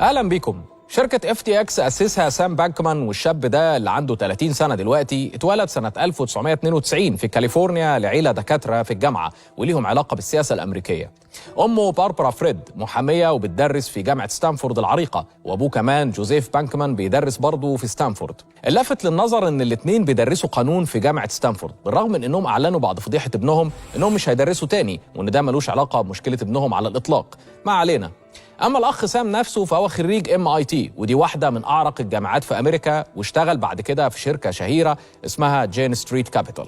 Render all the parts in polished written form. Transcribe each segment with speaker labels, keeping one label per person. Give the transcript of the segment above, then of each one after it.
Speaker 1: اهلا بيكم. شركة FTX أسسها سام بانكمان، والشاب ده اللي عنده 30 سنة دلوقتي اتولد سنة 1992 في كاليفورنيا لعيلة دكاترة في الجامعة وليهم علاقة بالسياسة الأمريكية. أمه باربرا فريد محامية وبتدرس في جامعة ستانفورد العريقة، وأبوه كمان جوزيف بانكمان بيدرس برضه في ستانفورد. اللافت للنظر إن الاتنين بيدرسوا قانون في جامعة ستانفورد، بالرغم من إنهم أعلنوا بعد فضيحة ابنهم إنهم مش هيدرسوا تاني، وإن ده ملوش علاقة بمشكلة ابنهم على الإطلاق. ما علينا. أما الأخ سام نفسه فهو خريج MIT، ودي واحدة من أعرق الجامعات في أمريكا، واشتغل بعد كده في شركة شهيرة اسمها جين ستريت كابيتال.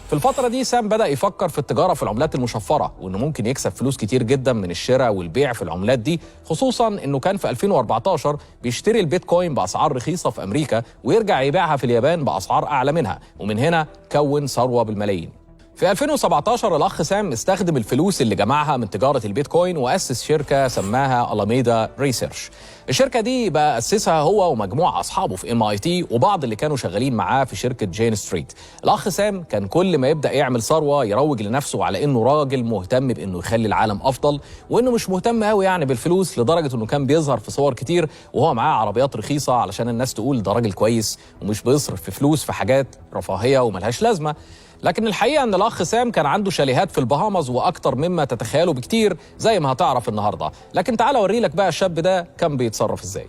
Speaker 1: في الفترة دي سام بدأ يفكر في التجارة في العملات المشفرة، وإنه ممكن يكسب فلوس كتير جدا من الشراء والبيع في العملات دي، خصوصا إنه كان في 2014 بيشتري البيتكوين بأسعار رخيصة في أمريكا ويرجع يبيعها في اليابان بأسعار أعلى منها، ومن هنا كون ثروة بالملايين. في 2017 الأخ سام استخدم الفلوس اللي جمعها من تجارة البيتكوين وأسس شركة سماها ألاميدا ريسيرش. الشركة دي بقى أسسها هو ومجموعة أصحابه في MIT وبعض اللي كانوا شغالين معاه في شركة جين ستريت. الأخ سام كان كل ما يبدأ يعمل ثروة يروج لنفسه على إنه راجل مهتم بإنه يخلي العالم أفضل، وإنه مش مهتم قوي يعني بالفلوس، لدرجة إنه كان بيظهر في صور كتير وهو معاه عربيات رخيصة علشان الناس تقول ده راجل كويس ومش بيصرف في فلوس في حاجات رفاهية وملهاش لازمة. لكن الحقيقة ان الأخ سام كان عنده شاليهات في البهامز واكتر مما تتخيلوا بكتير زي ما هتعرف النهاردة. لكن تعال اوري لك بقى الشاب ده كان بيتصرف ازاي.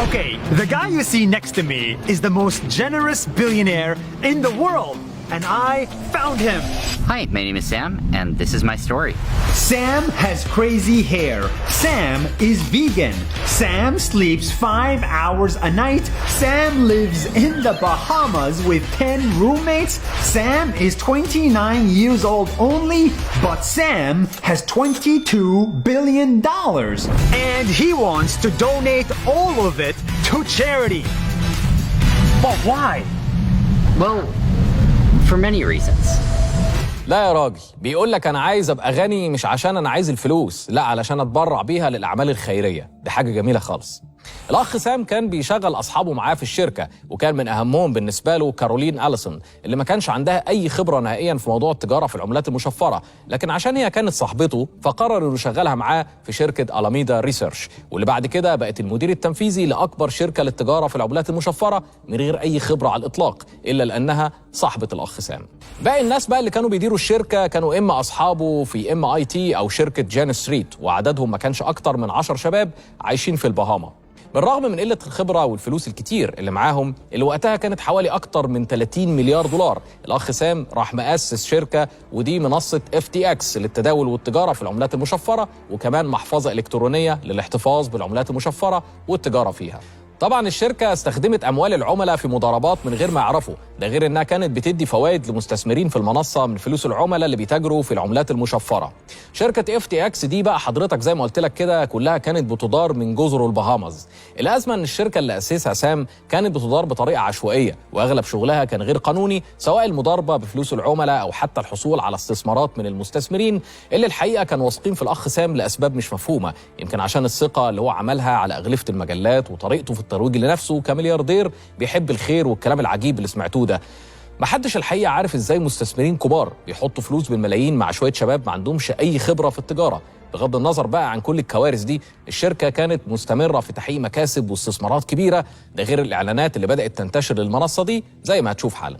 Speaker 2: Okay, the guy you see next to me is the most generous billionaire in the world, and I found him.
Speaker 3: Hi, my name is Sam, and this is my story.
Speaker 2: Sam has crazy hair. Sam is vegan. Sam sleeps 5 hours a night. Sam lives in the Bahamas with 10 roommates. Sam is 29 years old only, but Sam has $22 billion. And he wants to donate all of it to charity. But why?
Speaker 3: Well, for many reasons.
Speaker 1: لا يا راجل، بيقول لك أنا عايز أبقى غني مش عشان أنا عايز الفلوس، لا علشان أتبرع بيها للأعمال الخيرية. دي حاجة جميلة خالص. الأخ سام كان بيشغل أصحابه معاه في الشركة، وكان من أهمهم بالنسبة له كارولين أليسون اللي ما كانش عندها أي خبرة نهائيا في موضوع التجارة في العملات المشفرة، لكن عشان هي كانت صاحبته فقرر إنه يشغلها معاه في شركة ألاميدا ريسيرش، واللي بعد كده بقت المدير التنفيذي لأكبر شركة للتجارة في العملات المشفرة من غير أي خبرة على الإطلاق، إلا لأنها صاحبة الأخ سام. باقي الناس بقى اللي كانوا بيديروا الشركة كانوا إما أصحابه في MIT أو شركة جين ستريت، وعددهم ما كانش أكتر من 10 شباب عايشين في البهاما. بالرغم من قلة الخبرة والفلوس الكتير اللي معاهم اللي وقتها كانت حوالي أكتر من 30 مليار دولار، الأخ سام راح مؤسس شركة، ودي منصة FTX للتداول والتجارة في العملات المشفرة، وكمان محفظة إلكترونية للاحتفاظ بالعملات المشفرة والتجارة فيها. طبعا الشركة استخدمت أموال العملاء في مضاربات من غير ما يعرفوا، ده غير إنها كانت بتدي فوائد لمستثمرين في المنصة من فلوس العملاء اللي بيتاجروا في العملات المشفرة. شركة FTX دي بقى حضرتك زي ما قلت لك كده كلها كانت بتدار من جزر البهامز. الأزمة إن الشركة اللي أسسها سام كانت بتدار بطريقة عشوائية، وأغلب شغلها كان غير قانوني، سواء المضاربة بفلوس العملاء أو حتى الحصول على استثمارات من المستثمرين اللي الحقيقة كانوا واثقين في الأخ سام لأسباب مش مفهومة، يمكن عشان الثقة اللي هو عملها على أغلفة المجلات وطريقته في الترويج لنفسه كملياردير بيحب الخير والكلام العجيب اللي سمعتوه ده. محدش الحقيقة عارف ازاي مستثمرين كبار بيحطوا فلوس بالملايين مع شوية شباب ما عندهمش أي خبرة في التجارة. بغض النظر بقى عن كل الكوارث دي، الشركة كانت مستمرة في تحقيق مكاسب واستثمارات كبيرة، ده غير الإعلانات اللي بدأت تنتشر للمنصة دي زي ما هتشوف حالا.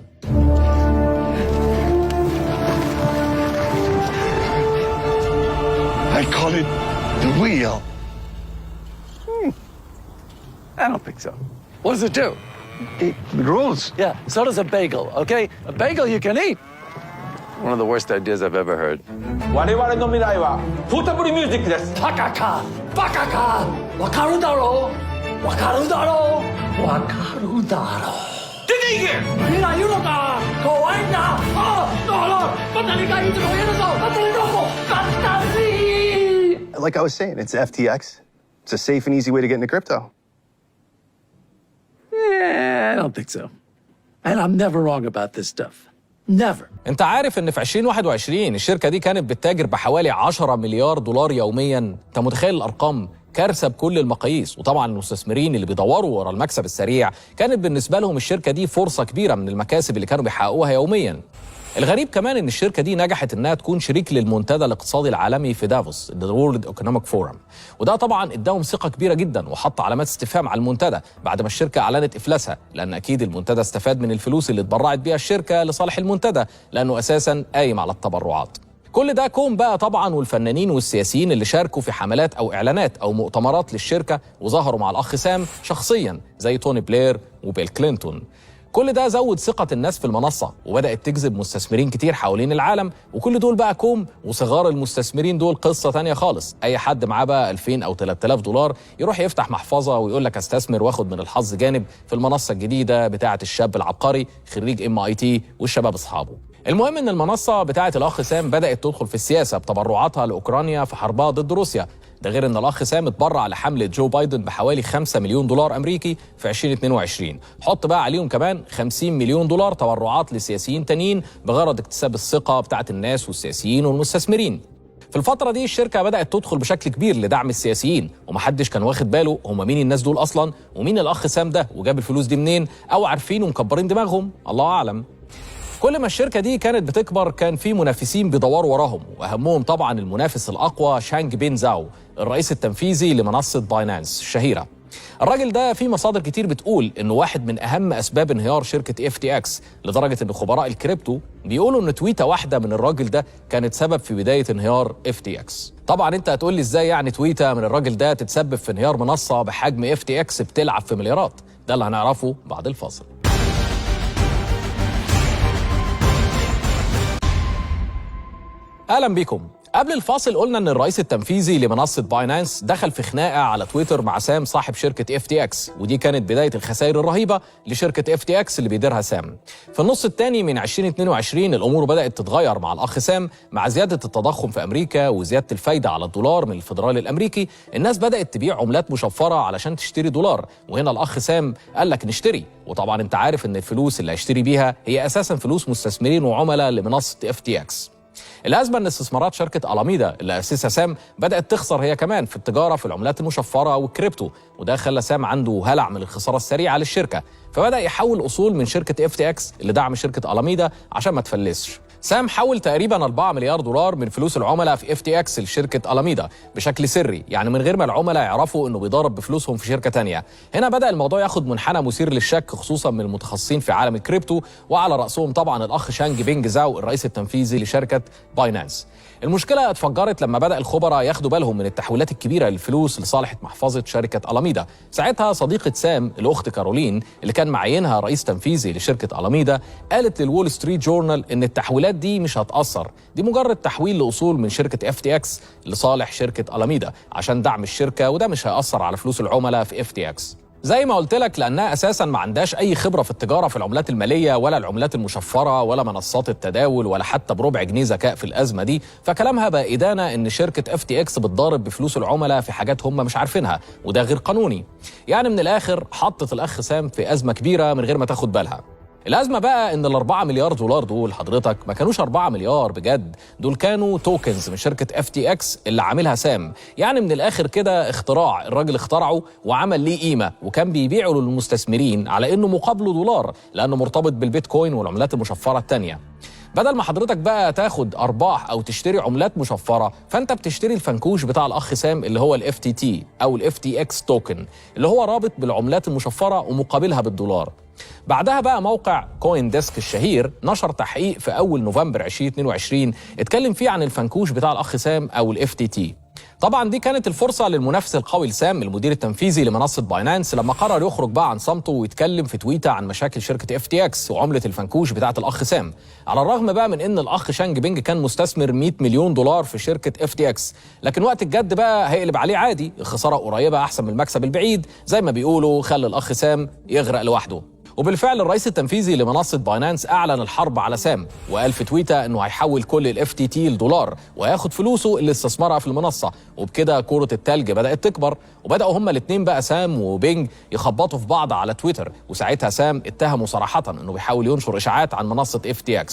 Speaker 4: I call it the wheel.
Speaker 5: I don't think so. What does it do?
Speaker 4: It rolls.
Speaker 5: Yeah, so does a bagel, okay? A bagel you can eat. One of the worst ideas I've ever heard.
Speaker 6: 我々の未来はポータブルミュージックです。
Speaker 5: バカかバカかわかるだろうわかるだろうわかるだろう
Speaker 6: 出ていけ。
Speaker 5: 未来言うのか怖いんだああまた2回言うとか言えるぞまた言うのも簡単に
Speaker 4: Like I was saying, it's FTX. It's a safe and easy way to get into crypto.
Speaker 5: Yeah, I don't think so. And I'm never wrong about this stuff. Never.
Speaker 1: انت عارف ان في 2021 الشركة دي كانت بتتاجر بحوالي 10 مليار دولار يوميا؟ انت متخيل الارقام؟ كارثة بكل المقاييس. وطبعا المستثمرين اللي بيدوروا ورا المكسب السريع كانت بالنسبة لهم الشركة دي فرصة كبيرة من المكاسب اللي كانوا بيحققوها يوميا. الغريب كمان ان الشركه دي نجحت انها تكون شريك للمنتدى الاقتصادي العالمي في دافوس الورلد ايكونوميك فورم، وده طبعا اداهم ثقه كبيره جدا وحط علامات استفهام على المنتدى بعد ما الشركه اعلنت افلاسها، لان اكيد المنتدى استفاد من الفلوس اللي اتبرعت بيها الشركه لصالح المنتدى لانه اساسا قايم على التبرعات. كل ده كوم بقى طبعا، والفنانين والسياسيين اللي شاركوا في حملات او اعلانات او مؤتمرات للشركه وظهروا مع الاخ سام شخصيا زي توني بلير وبيل كلينتون. كل ده زود ثقة الناس في المنصة وبدأت تجذب مستثمرين كتير حوالين العالم، وكل دول بقى كوم، وصغار المستثمرين دول قصة تانية خالص. أي حد معاه بقى 2000 أو 3000 دولار يروح يفتح محفظة ويقول لك استثمر واخد من الحظ جانب في المنصة الجديدة بتاعة الشاب العبقري خريج MIT والشباب أصحابه. المهم ان المنصة بتاعة الأخ سام بدأت تدخل في السياسة بتبرعاتها لأوكرانيا في حربها ضد روسيا، ده غير ان الأخ سام اتبرع لحملة جو بايدن بحوالي 5 مليون دولار أمريكي في 2022. حط بقى عليهم كمان 50 مليون دولار تبرعات لسياسيين تانيين بغرض اكتساب الثقة بتاعة الناس والسياسيين والمستثمرين. في الفترة دي الشركة بدأت تدخل بشكل كبير لدعم السياسيين، ومحدش كان واخد باله هم مين الناس دول أصلا ومين الأخ سام ده وجاب الفلوس دي منين، أو عارفين ومكبرين دماغهم، الله أعلم. كل ما الشركة دي كانت بتكبر كان في منافسين بيدوروا وراهم، واهمهم طبعا المنافس الاقوى شانج بين زاو الرئيس التنفيذي لمنصة باينانس الشهيرة. الراجل ده في مصادر كتير بتقول انه واحد من اهم اسباب انهيار شركة FTX، لدرجة ان خبراء الكريبتو بيقولوا ان تويتة واحدة من الراجل ده كانت سبب في بداية انهيار FTX. طبعا انت هتقول لي ازاي يعني تويتة من الراجل ده تتسبب في انهيار منصة بحجم FTX بتلعب في مليارات؟ ده اللي هنعرفه بعد الفاصل. اهلا بيكم. قبل الفاصل قلنا ان الرئيس التنفيذي لمنصة باينانس دخل في خناقة على تويتر مع سام صاحب شركة FTX، ودي كانت بداية الخسائر الرهيبة لشركة FTX اللي بيديرها سام. في النص الثاني من 2022 الامور بدأت تتغير مع الاخ سام، مع زيادة التضخم في امريكا وزيادة الفايدة على الدولار من الفدرالي الامريكي، الناس بدأت تبيع عملات مشفرة علشان تشتري دولار، وهنا الاخ سام قال لك نشتري. وطبعا انت عارف ان الفلوس اللي هيشتري بيها هي اساسا فلوس مستثمرين وعملاء لمنصة FTX. الأزمة أن استثمارات شركة ألاميدا اللي أسسها سام بدأت تخسر هي كمان في التجارة في العملات المشفرة والكريبتو، وده خلى سام عنده هلع من الخسارة السريعة للشركة، فبدأ يحول أصول من شركة FTX اللي دعم شركة ألاميدا عشان ما تفلسش. سام حول تقريبا 4 مليار دولار من فلوس العملاء في FTX لشركة ألاميدا بشكل سري، يعني من غير ما العملاء يعرفوا انه بيضارب بفلوسهم في شركة تانية. هنا بدأ الموضوع ياخد منحنى مثير للشك، خصوصا من المتخصصين في عالم الكريبتو، وعلى رأسهم طبعا الأخ شانج بينج زاو الرئيس التنفيذي لشركة باينانس. المشكلة اتفجرت لما بدأ الخبراء ياخدوا بالهم من التحويلات الكبيرة للفلوس لصالح محفظة شركة ألاميدا. ساعتها صديقة سام الأخت كارولين اللي كان معينها رئيس تنفيذي لشركة ألاميدا قالت للوول ستريت جورنال إن التحويلات دي مش هتأثر، دي مجرد تحويل لأصول من شركة FTX لصالح شركة ألاميدا عشان دعم الشركة، وده مش هيأثر على فلوس العملاء في FTX. زي ما قلت لك لأنها أساساً ما عندهاش أي خبرة في التجارة في العملات المالية ولا العملات المشفرة ولا منصات التداول ولا حتى بربع جنيه ذكاء في الأزمة دي، فكلامها بقى إدانة إن شركة FTX بتضارب بفلوس العملاء في حاجات هم مش عارفينها، وده غير قانوني. يعني من الآخر حطت الأخ سام في أزمة كبيرة من غير ما تاخد بالها. الأزمة بقى إن ال4 مليار دولار دول حضرتك ما كانوش 4 مليار بجد، دول كانوا توكنز من شركة FTX اللي عاملها سام. يعني من الآخر كده اختراع الراجل اخترعه وعمل ليه قيمة، وكان بيبيعه للمستثمرين على إنه مقابله دولار لأنه مرتبط بالبيتكوين والعملات المشفرة التانية. بدل ما حضرتك بقى تاخد أرباح أو تشتري عملات مشفرة، فأنت بتشتري الفنكوش بتاع الأخ سام اللي هو FTT أو FTX توكن اللي هو رابط بالعملات المشفرة ومقابلها بالدولار. بعدها بقى موقع كوين ديسك الشهير نشر تحقيق في أول نوفمبر 2022 اتكلم فيه عن الفنكوش بتاع الأخ سام أو FTT. طبعا دي كانت الفرصة للمنافس القوي لسام المدير التنفيذي لمنصة باينانس لما قرر يخرج بقى عن صمته ويتكلم في تويتر عن مشاكل شركة FTX وعملة الفنكوش بتاعة الأخ سام. على الرغم بقى من إن الأخ شانج بينج كان مستثمر 100 مليون دولار في شركة FTX، لكن وقت الجد بقى هيقلب عليه عادي، الخسارة قريبة أحسن من المكسب البعيد زي ما بيقولوا، خلى الأخ سام يغرق لوحده. وبالفعل الرئيس التنفيذي لمنصة باينانس أعلن الحرب على سام، وقال في تويتر إنه هيحول كل FTT لدولار وهياخد فلوسه اللي استثمرها في المنصة. وبكده كرة التلج بدأت تكبر، وبدأوا هما الاثنين بقى سام وبينج يخبطوا في بعض على تويتر، وساعتها سام اتهموا صراحة إنه بيحاول ينشر إشاعات عن منصة FTX.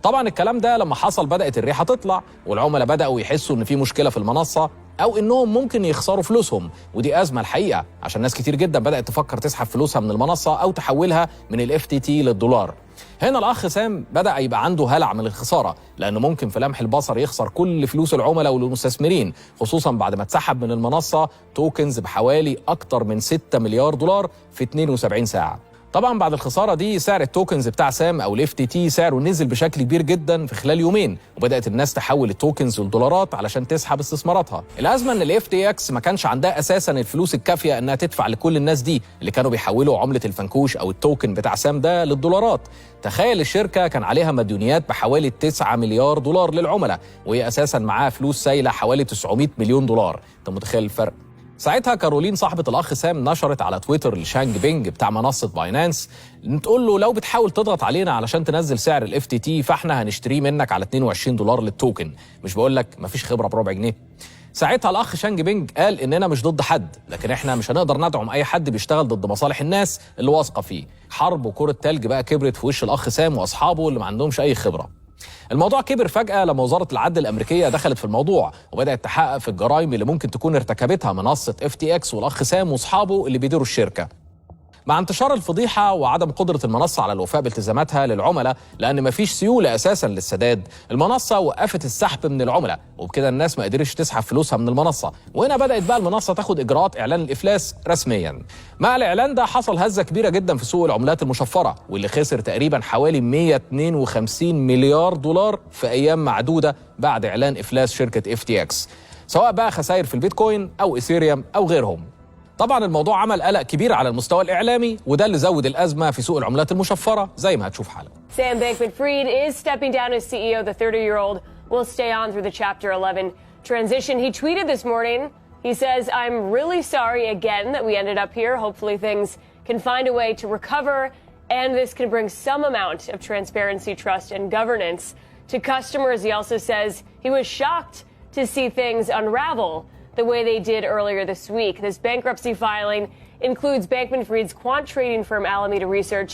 Speaker 1: طبعا الكلام ده لما حصل بدأت الريحة تطلع، والعملاء بدأوا يحسوا ان في مشكلة في المنصة او انهم ممكن يخسروا فلوسهم، ودي ازمة الحقيقة عشان ناس كتير جدا بدأت تفكر تسحب فلوسها من المنصة او تحولها من FTT للدولار. هنا الاخ سام بدأ يبقى عنده هلع من الخسارة، لانه ممكن في لمح البصر يخسر كل فلوس العملاء والمستثمرين، خصوصا بعد ما اتسحب من المنصة توكنز بحوالي اكتر من 6 مليار دولار في 72 ساعة. طبعا بعد الخساره دي سعر التوكنز بتاع سام او FTT سعره نزل بشكل كبير جدا في خلال يومين، وبدات الناس تحول التوكنز للدولارات علشان تسحب استثماراتها. الازمه ان FTX ما كانش عندها اساسا الفلوس الكافيه انها تدفع لكل الناس دي اللي كانوا بيحولوا عمله الفنكوش او التوكن بتاع سام ده للدولارات. تخيل الشركه كان عليها مديونيات بحوالي 9 مليار دولار للعملاء، وهي اساسا معاها فلوس سايله حوالي 900 مليون دولار. انت متخيل الفرق؟ ساعتها كارولين صاحبة الأخ سام نشرت على تويتر لشانج بينج بتاع منصة باينانس تقول له لو بتحاول تضغط علينا علشان تنزل سعر FTT فاحنا هنشتريه منك على 22 دولار للتوكن، مش بقول لك مفيش خبرة بربع جنيه. ساعتها الأخ شانج بينج قال إننا مش ضد حد، لكن احنا مش هنقدر ندعم أي حد بيشتغل ضد مصالح الناس اللي واثقة فيه. حرب وكرة تلج بقى كبرت في وش الأخ سام وأصحابه اللي ما عندهمش أي خبرة. الموضوع كبر فجأة لما وزارة العدل الأمريكية دخلت في الموضوع وبدأت تحقق في الجرائم اللي ممكن تكون ارتكبتها منصة FTX والأخ سام وأصحابه اللي بيديروا الشركة. مع انتشار الفضيحة وعدم قدرة المنصة على الوفاء بالتزاماتها للعملاء لأن مفيش سيولة أساسا للسداد، المنصة وقفت السحب من العملاء، وبكده الناس ما قدرش تسحب فلوسها من المنصة. وهنا بدأت بقى المنصة تاخد إجراءات إعلان الإفلاس رسميا. مع الإعلان ده حصل هزة كبيرة جدا في سوق العملات المشفرة، واللي خسر تقريبا حوالي 152 مليار دولار في أيام معدودة بعد إعلان إفلاس شركة FTX، سواء بقى خسائر في البيتكوين أو إيثيريوم أو غيرهم. طبعا الموضوع عمل قلق كبير على المستوى الإعلامي، وده اللي زود الأزمة في سوق العملات المشفرة زي ما هتشوف حالا.
Speaker 7: Sam Bankman-Fried is stepping down as CEO. The 30-year-old will stay on through the Chapter 11 transition. He tweeted this morning. He says, "I'm really sorry again that we ended up here. Hopefully things can find a way to recover, and this can bring some amount of transparency, trust, and governance to customers." He also says he was shocked to see things unravel the way they did earlier this week. This bankruptcy filing includes Bankman-Fried's quant trading firm Alameda Research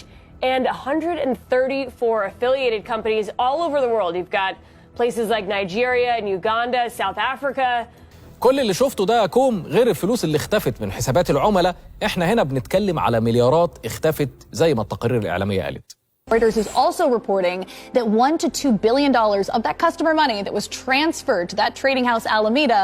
Speaker 7: and 134 affiliated companies all over the world. You've got places like Nigeria and Uganda, South Africa.
Speaker 1: كل اللي شفته ده كوم غير الفلوس اللي اختفت من حسابات العملاء. احنا هنا بنتكلم على مليارات اختفت زي ما التقارير الإعلامية قالت.
Speaker 8: Reuters is also reporting that $1 to $2 billion of that customer money that was transferred to that trading house Alameda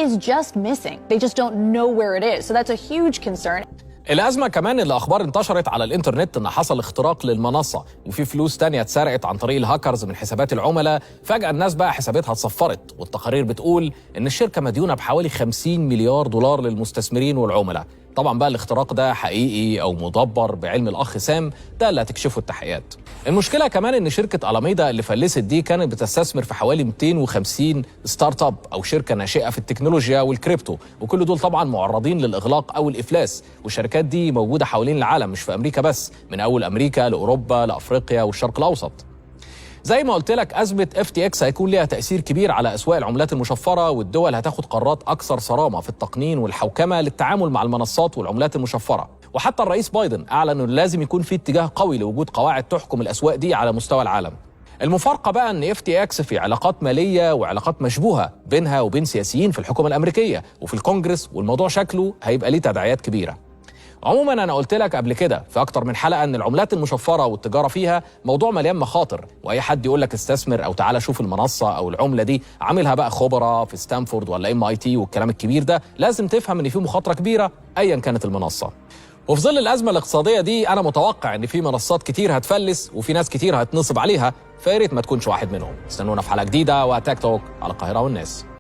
Speaker 8: is just missing. They just don't know where it is. So that's a huge concern.
Speaker 1: الأزمة كمان اللي أخبار انتشرت على الإنترنت إن حصل اختراق للمنصة وفي فلوس تانية اتسرقت عن طريق الهاكرز من حسابات العملاء. فجأة الناس بقى حساباتها اتصفرت، والتقارير بتقول إن الشركة مديونة بحوالي 50 مليار دولار للمستثمرين والعملاء. طبعا بقى الاختراق ده حقيقي أو مدبر بعلم الأخ سام، ده اللي هتكشفه التحقيقات. المشكلة كمان إن شركة ألاميدا اللي فلست دي كانت بتستثمر في حوالي 250 ستارت اب أو شركة ناشئة في التكنولوجيا والكريبتو، وكل دول طبعا معرضين للإغلاق أو الإفلاس. والشركات دي موجودة حوالين العالم مش في أمريكا بس، من أول أمريكا لأوروبا لأفريقيا والشرق الأوسط. زي ما قلت لك أزمة FTX هيكون ليها تأثير كبير على أسواق العملات المشفرة، والدول هتاخد قرارات أكثر صرامة في التقنين والحوكمة للتعامل مع المنصات والعملات المشفرة. وحتى الرئيس بايدن أعلن أنه لازم يكون في اتجاه قوي لوجود قواعد تحكم الأسواق دي على مستوى العالم. المفارقة بقى أن FTX في علاقات مالية وعلاقات مشبوهة بينها وبين سياسيين في الحكومة الأمريكية وفي الكونجرس، والموضوع شكله هيبقى ليه تداعيات كبيرة. عموما أنا قلت لك قبل كده في أكتر من حلقة أن العملات المشفرة والتجارة فيها موضوع مليان مخاطر، وأي حد يقول لك استثمر أو تعالى شوف المنصة أو العملة دي عاملها بقى خبراء في ستانفورد ولا MIT والكلام الكبير ده، لازم تفهم أن في مخاطرة كبيرة أيا كانت المنصة. وفي ظل الأزمة الاقتصادية دي أنا متوقع أن في منصات كتير هتفلس وفي ناس كتير هتنصب عليها، فياريت ما تكونش واحد منهم. استنونا في حلقة جديدة وتاك توك على القاهرة والناس.